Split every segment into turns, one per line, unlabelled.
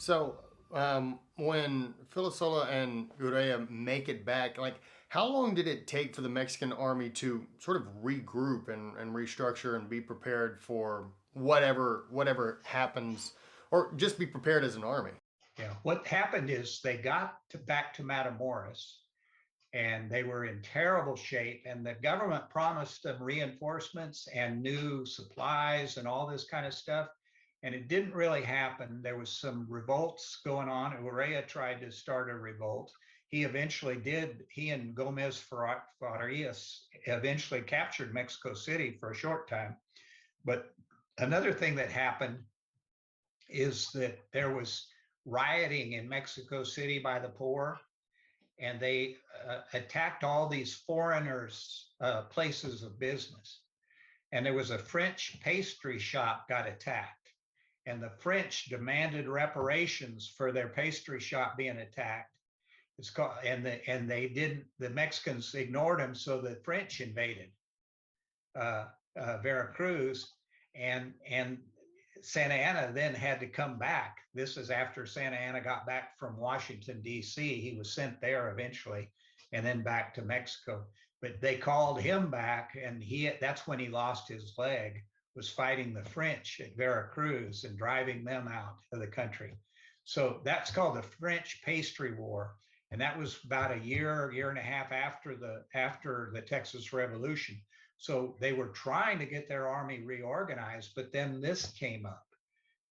So, when Filosola and Urea make it back, like, how long did it take for the Mexican army to sort of regroup and restructure and be prepared for whatever happens, or just be prepared as an army?
Yeah. What happened is they got back to Matamoros and they were in terrible shape. And the government promised them reinforcements and new supplies and all this kind of stuff. And it didn't really happen. There was some revolts going on. Urrea tried to start a revolt. He eventually did. He and Gomez Farias eventually captured Mexico City for a short time. But another thing that happened is that there was rioting in Mexico City by the poor, and they attacked all these foreigners' places of business. And there was a French pastry shop got attacked, and the French demanded reparations for their pastry shop being attacked. It's called, and they didn't. The Mexicans ignored them, so the French invaded uh, Vera Cruz, and Santa Anna then had to come back. This is after Santa Anna got back from Washington, D.C. He was sent there eventually and then back to Mexico. But they called him back, and that's when he lost his leg, was fighting the French at Vera Cruz and driving them out of the country. So that's called the French Pastry War. And that was about a year and a half after the Texas Revolution. So they were trying to get their army reorganized, but then this came up.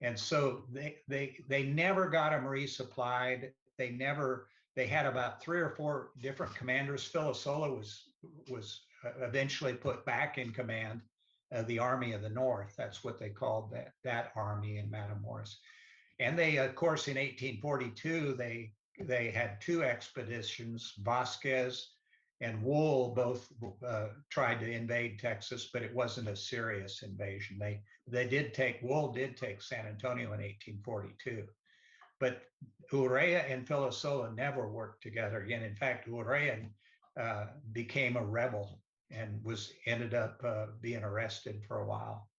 And so they never got them resupplied. They had about three or four different commanders. Filosola was eventually put back in command of the Army of the North. That's what they called that army in Matamoros. And they, of course, in 1842, they had two expeditions. Vasquez and Wool both tried to invade Texas, but it wasn't a serious invasion. Wool did take San Antonio in 1842, but Urrea and Filosola never worked together again. In fact, Urrea became a rebel and was ended up being arrested for a while.